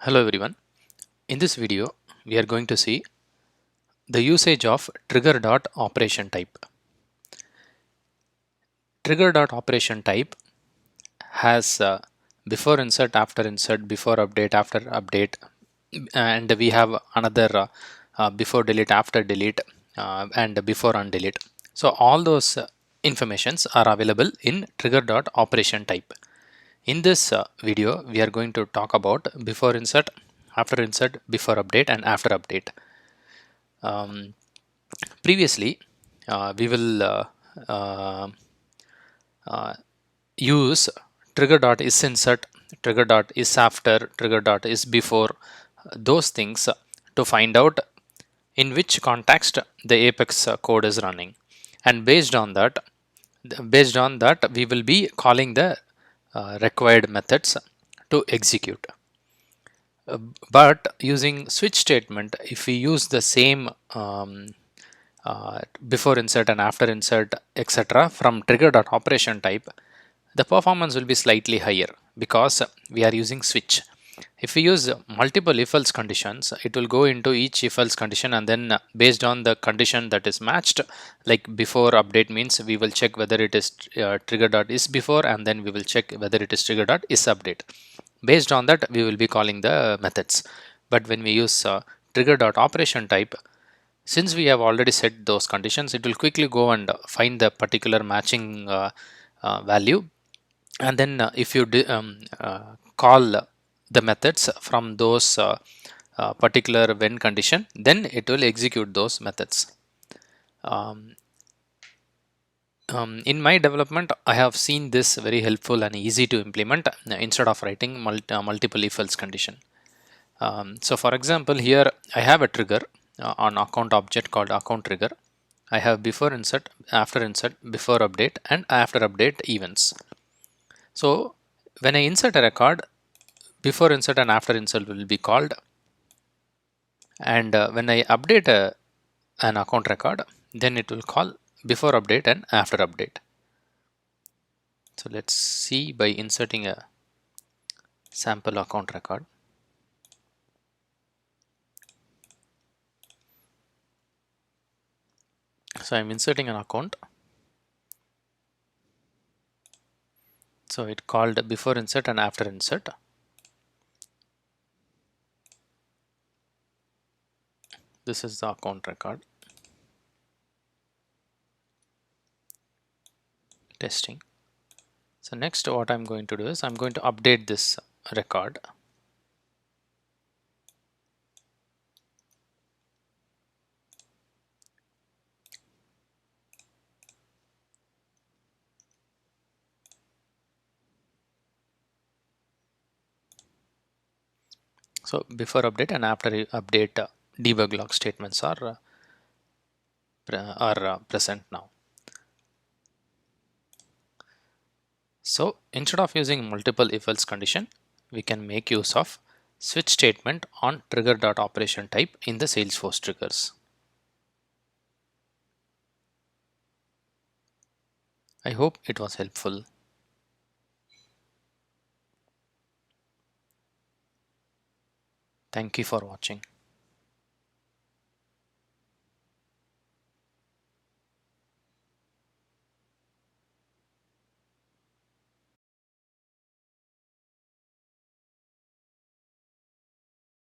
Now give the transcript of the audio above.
Hello everyone. In this video, we are going to see the usage of trigger.operationType. Trigger.operationType has before insert, after insert, before update, after update, and we have another before delete, after delete, and before undelete. So all those informations are available in trigger.operationType. In this video, we are going to talk about before insert, after insert, before update, and after update. Um, Previously, we will uh, uh, use trigger.isInsert, trigger.isAfter, trigger.isBefore, those things to find out in which context the Apex code is running, and based on that, we will be calling the required methods to execute. But using switch statement, if we use the same before insert and after insert, etc., from trigger.operationType, the performance will be slightly higher because we are using switch. If we use multiple if else conditions, it will go into each if else condition, and then based on the condition that is matched, like before update means we will check whether it is trigger.isBefore, and then we will check whether it is trigger.isUpdate. Based on that, we will be calling the methods. But when we use trigger.operationType, since we have already set those conditions, it will quickly go and find the particular matching value, and then if you call the methods from those particular when condition, then it will execute those methods. In my development, I have seen this very helpful and easy to implement instead of writing multiple if else condition. So for example, here I have a trigger on account object called account trigger. I have before insert, after insert, before update, and after update events. So when I insert a record, before insert and after insert will be called, and when I update an account record, then it will call before update and after update. So let's see by inserting a sample account record. So I'm inserting an account. So it called before insert and after insert. This is the account record. Testing. So next what I'm going to do is I'm going to update this record. So before update and after update debug log statements are present now. So instead of using multiple if else condition, we can make use of switch statement on trigger.operationType in the Salesforce triggers. I hope it was helpful. Thank you for watching.